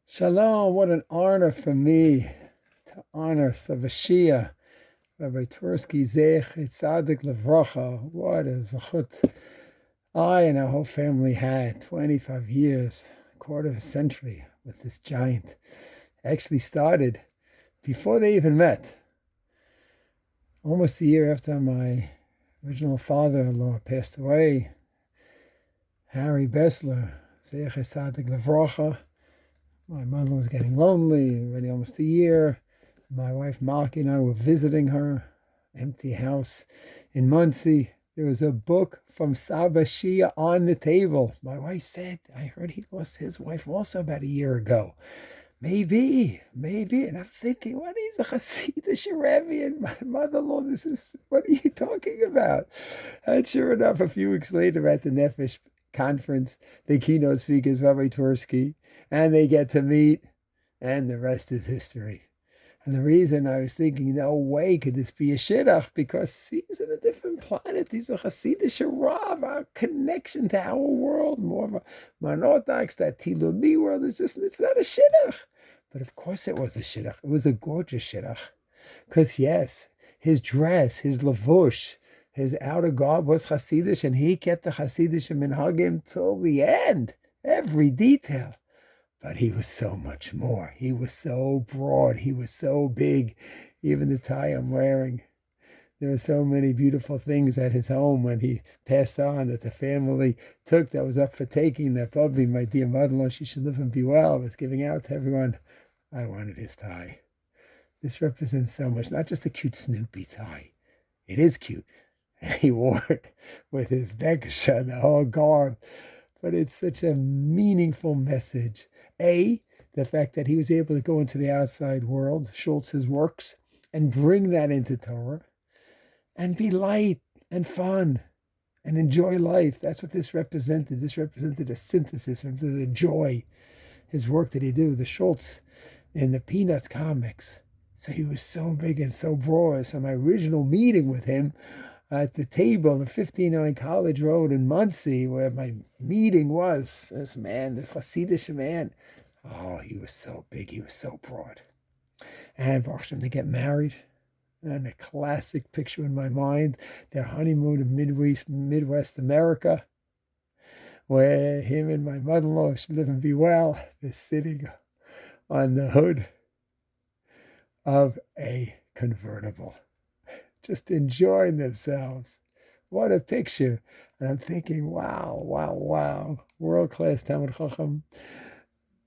Shalom, what an honor for me to honor Sabba Shea, Rabbi Twerski Zech Tzadik Levracha. What a zechut I and our whole family had. 25 years, a quarter of a century with this giant. Actually started before they even met. Almost a year after my original father-in-law passed away, Harry Bessler, Zech Tzadik Levracha. My mother was getting lonely, already almost a year. My wife Malki and I were visiting her, empty house in Muncie. There was a book from Sabba Shea on the table. My wife said, I heard he lost his wife also about a year ago. Maybe. And I'm thinking, what is a Hasidic Rebbe and my mother-in-law? What are you talking about? And sure enough, a few weeks later at the Nefesh conference, the keynote speaker is Rabbi Twerski, and they get to meet, and the rest is history. And the reason I was thinking, no way could this be a shidduch, because he's in a different planet. He's a Hasidic Rav. Our connection to our world, more of a monorthodox, that Tilumi world, it's not a shidduch. But of course it was a shidduch. It was a gorgeous shidduch. Because yes, his dress, his lavush, his outer garb was Hasidic, and he kept the Hasidic minhagim till the end, every detail. But he was so much more. He was so broad. He was so big. Even the tie I'm wearing. There were so many beautiful things at his home when he passed on that the family took that was up for taking, that Bubby, my dear mother-in-law, she should live and be well, was giving out to everyone. I wanted his tie. This represents so much, not just a cute Snoopy tie. It is cute. And he wore it with his bekasha and the whole garb. But it's such a meaningful message. The fact that he was able to go into the outside world, Schultz's works, and bring that into Torah, and be light and fun and enjoy life. That's what this represented. This represented a synthesis, represented a joy. His work that he did, the Schultz in the Peanuts comics. So he was so big and so broad. So my original meeting with him at the table on 59 College Road in Muncie, where my meeting was, this Hasidic man, oh, he was so big, he was so broad. And Baruch Hashem, they get married, and a classic picture in my mind, their honeymoon in Midwest America, where him and my mother-in-law, should live and be well, they're sitting on the hood of a convertible, just enjoying themselves. What a picture. And I'm thinking, wow. World-class Talmid Chacham,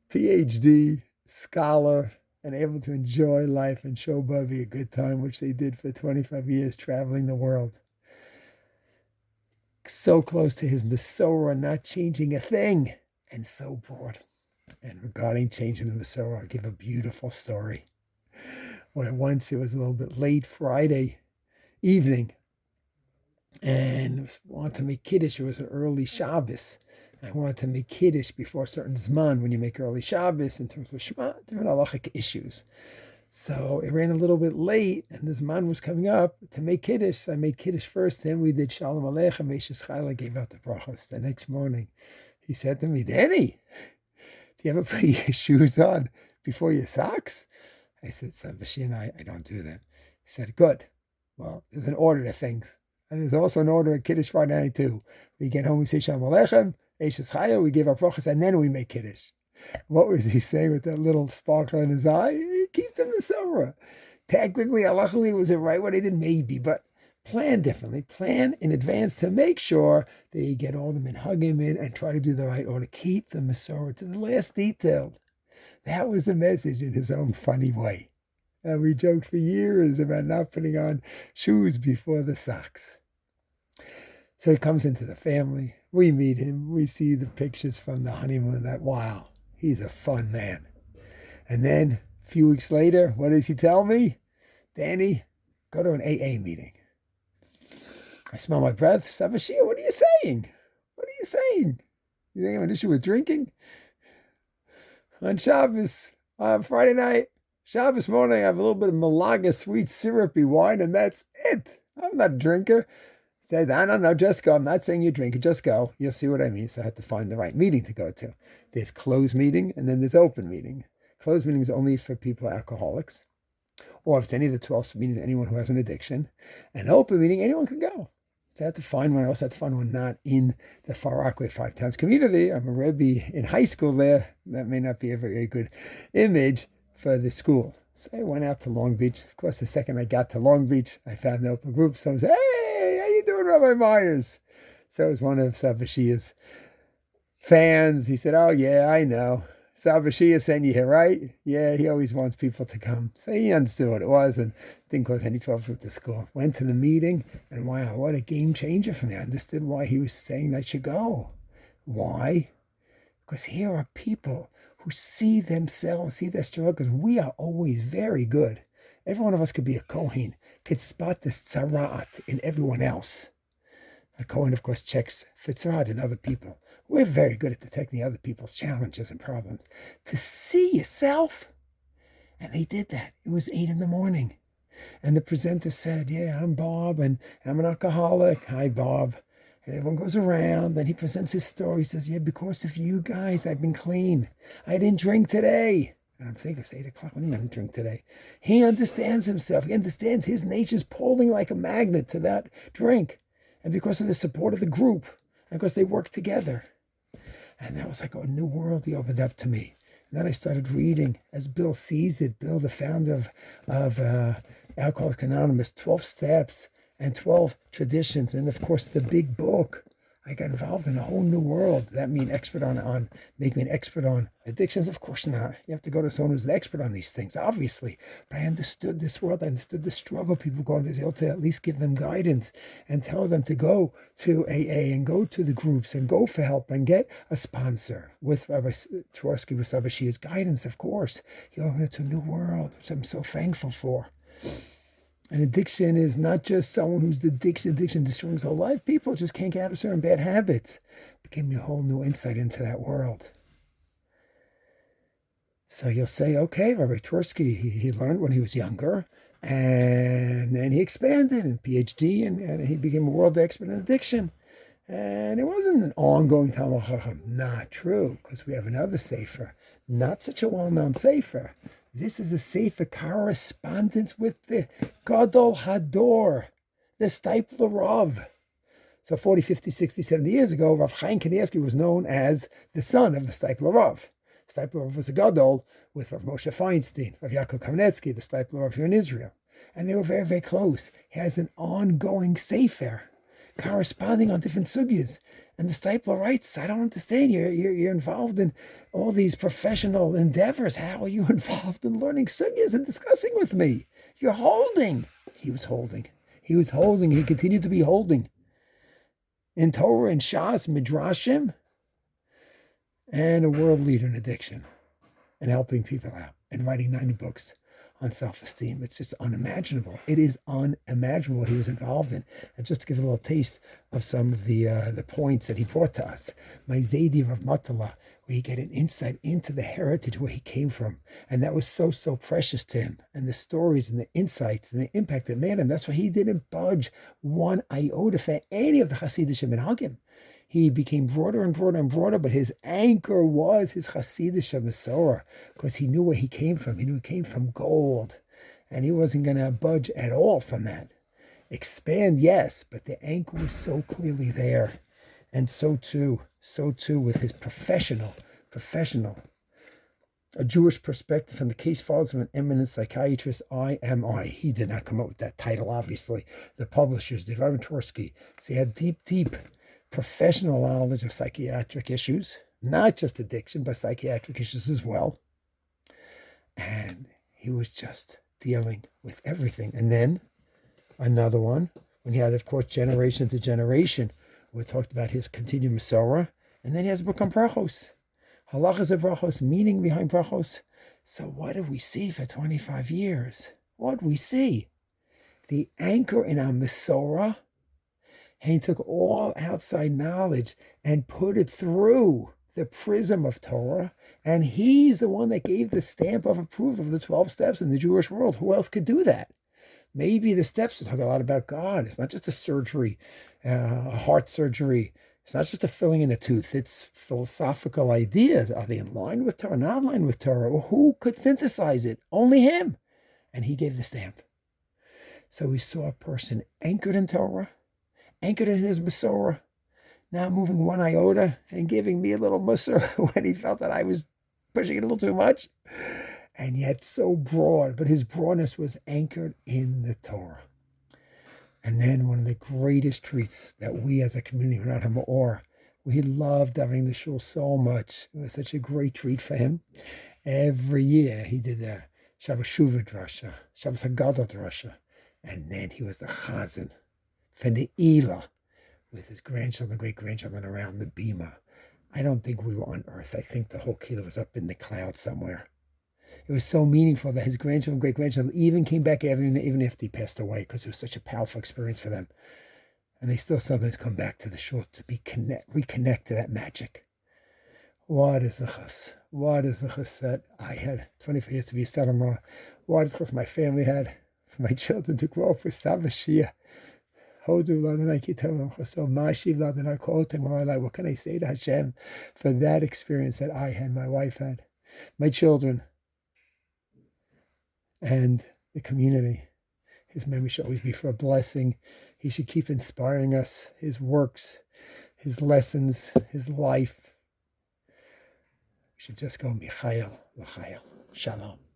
PhD, scholar, and able to enjoy life and show Bubby a good time, which they did for 25 years, traveling the world. So close to his Masorah, not changing a thing, and so broad. And regarding changing the Masorah, I'll give a beautiful story. Where once it was a little bit late Friday evening, and I wanted to make Kiddush. It was an early Shabbos. I wanted to make Kiddush before a certain Zman when you make early Shabbos in terms of Shema, different halachic issues. So it ran a little bit late, and the Zman was coming up to make Kiddush. So I made Kiddush first, then we did Shalom Aleichem, Meishes Chayla, gave out the brachos. The next morning, he said to me, Danny, do you ever put your shoes on before your socks? I said, Sabba Shea and I don't do that. He said, good. Well, there's an order to things. And there's also an order at Kiddush Friday night too. We get home, we say Shalom Aleichem, Eishes Chaya, we give our brachas, and then we make Kiddush. What was he saying with that little sparkle in his eye? He keeps the Masorah. Technically, halachically, was it right what he did? Maybe, but plan differently. Plan in advance to make sure that you get all the minhagim in and try to do the right order. Keep the Masorah to the last detail. That was the message in his own funny way. And we joked for years about not putting on shoes before the socks. So he comes into the family. We meet him. We see the pictures from the honeymoon. That, wow, he's a fun man. And then a few weeks later, what does he tell me? Danny, go to an AA meeting. I smell my breath. Sabba Shea, what are you saying? What are you saying? You think I have an issue with drinking? On Shabbos, Friday night, Shabbos morning, I have a little bit of Malaga sweet syrupy wine, and that's it. I'm not a drinker. Said, I don't know, just go. I'm not saying you drink it, just go. You'll see what I mean. So I had to find the right meeting to go to. There's closed meeting and then there's open meeting. Closed meeting is only for people, alcoholics, or if it's any of the 12 meetings, anyone who has an addiction. An open meeting, anyone can go. So I had to find one. I also had to find one not in the Far Rockaway Five Towns community. I'm a Rabbi in high school there. That may not be a very good image for the school. So I went out to Long Beach. Of course, the second I got to Long Beach, I found an open group. So I was, hey, how you doing, Rabbi Myers? So it was one of Sabba Shea's fans. He said, oh, yeah, I know. Sabba Shea sent you here, right? Yeah, he always wants people to come. So he understood what it was and didn't cause any trouble with the school. Went to the meeting, and wow, what a game changer for me. I understood why he was saying I should go. Why? Because here are people who see themselves, see their struggles. We are always very good. Every one of us could be a Kohen, could spot this tzaraat in everyone else. A Kohen, of course, checks for tzaraat in other people. We're very good at detecting other people's challenges and problems. To see yourself. And they did that. It was 8 a.m. And the presenter said, yeah, I'm Bob, and I'm an alcoholic. Hi, Bob. And everyone goes around, and he presents his story. He says, yeah, because of you guys, I've been clean. I didn't drink today. And I'm thinking, it's 8 o'clock. What do you mean I didn't drink today? He understands himself. He understands his nature's pulling like a magnet to that drink. And because of the support of the group, and because they work together. And that was like a new world he opened up to me. And then I started reading, as Bill sees it, Bill, the founder of Alcoholics Anonymous, 12 Steps and 12 Traditions. And of course, the big book. I got involved in a whole new world. That mean expert on make me an expert on addictions? Of course not. You have to go to someone who's an expert on these things, obviously. But I understood this world. I understood the struggle people go through. Able to at least give them guidance and tell them to go to AA and go to the groups and go for help and get a sponsor. With Rabbi Twerski, with Sabba Shea's guidance, of course. He opened it to a new world, which I'm so thankful for. And addiction is not just someone who's addiction destroying his whole life. People just can't get out of certain bad habits. It gave me a whole new insight into that world. So you'll say, okay, Rabbi Twerski, he learned when he was younger, and then he expanded in PhD, and he became a world expert in addiction. And it wasn't an ongoing Talmud Chacham. Not true, because we have another sefer, not such a well-known sefer. This is a sefer correspondence with the Gadol Hador, the Steipler Rav. So 40, 50, 60, 70 years ago, Rav Chaim Kanievsky was known as the son of the Steipler Rav. Steipler Rav was a Gadol with Rav Moshe Feinstein, Rav Yaakov Kamenetsky, the Steipler Rav here in Israel. And they were very, very close. He has an ongoing sefer corresponding on different sugyas. And the Steipler writes, I don't understand. You're involved in all these professional endeavors. How are you involved in learning sugyas and discussing with me? You're holding. He was holding. He was holding. He continued to be holding. In Torah and Shas, Midrashim, and a world leader in addiction and helping people out and writing 90 books on self-esteem. It's just unimaginable. It is unimaginable what he was involved in. And just to give a little taste of some of the points that he brought to us, my Zaydi Rav Matala, where you get an insight into the heritage where he came from. And that was so, so precious to him. And the stories and the insights and the impact that made him. That's why he didn't budge one iota for any of the Hasidic Minhagim. He became broader and broader and broader, but his anchor was his Hasidic Masorah, because he knew where he came from. He knew he came from gold, and he wasn't going to budge at all from that. Expand, yes, but the anchor was so clearly there. And so too with his professional, a Jewish perspective from the case files of an eminent psychiatrist, IMI. He did not come up with that title, obviously. The publishers did, Rabbi Twerski. So he had deep professional knowledge of psychiatric issues, not just addiction, but psychiatric issues as well. And he was just dealing with everything. And then another one, when he had, of course, generation to generation, we talked about his continued Masorah. And then he has a book on brachos. Halachas of brachos, meaning behind brachos. So what did we see for 25 years? What did we see? The anchor in our Masorah. He took all outside knowledge and put it through the prism of Torah, and he's the one that gave the stamp of approval of the 12 steps in the Jewish world. Who else could do that? Maybe the steps will talk a lot about God. It's not just a surgery, a heart surgery. It's not just a filling in a tooth. It's philosophical ideas. Are they in line with Torah, not in line with Torah? Or who could synthesize it? Only him. And he gave the stamp. So we saw a person anchored in Torah, anchored in his Masorah, not moving one iota and giving me a little musser when he felt that I was pushing it a little too much. And yet so broad, but his broadness was anchored in the Torah. And then one of the greatest treats that we as a community, not Hama'or, we loved davening the shul so much. It was such a great treat for him. Every year he did the Shabbos Shuvah Drasha, Shabbos Haggadah Drasha, and then he was the Chazan for the Elah with his grandchildren, great-grandchildren around the Bima. I don't think we were on earth. I think the whole Kila was up in the clouds somewhere. It was so meaningful that his grandchildren, great-grandchildren even came back even after he passed away, because it was such a powerful experience for them. And they still sometimes come back to the shul to reconnect to that magic. What is a chus? What is a chus that I had 25 years to be a son-in-law? What is a chus my family had for my children to grow up with Sabba, Shea? What can I say to Hashem for that experience that I had, my wife had, my children, and the community? His memory should always be for a blessing. He should keep inspiring us, his works, his lessons, his life. We should just go Michael, L'chael. Shalom.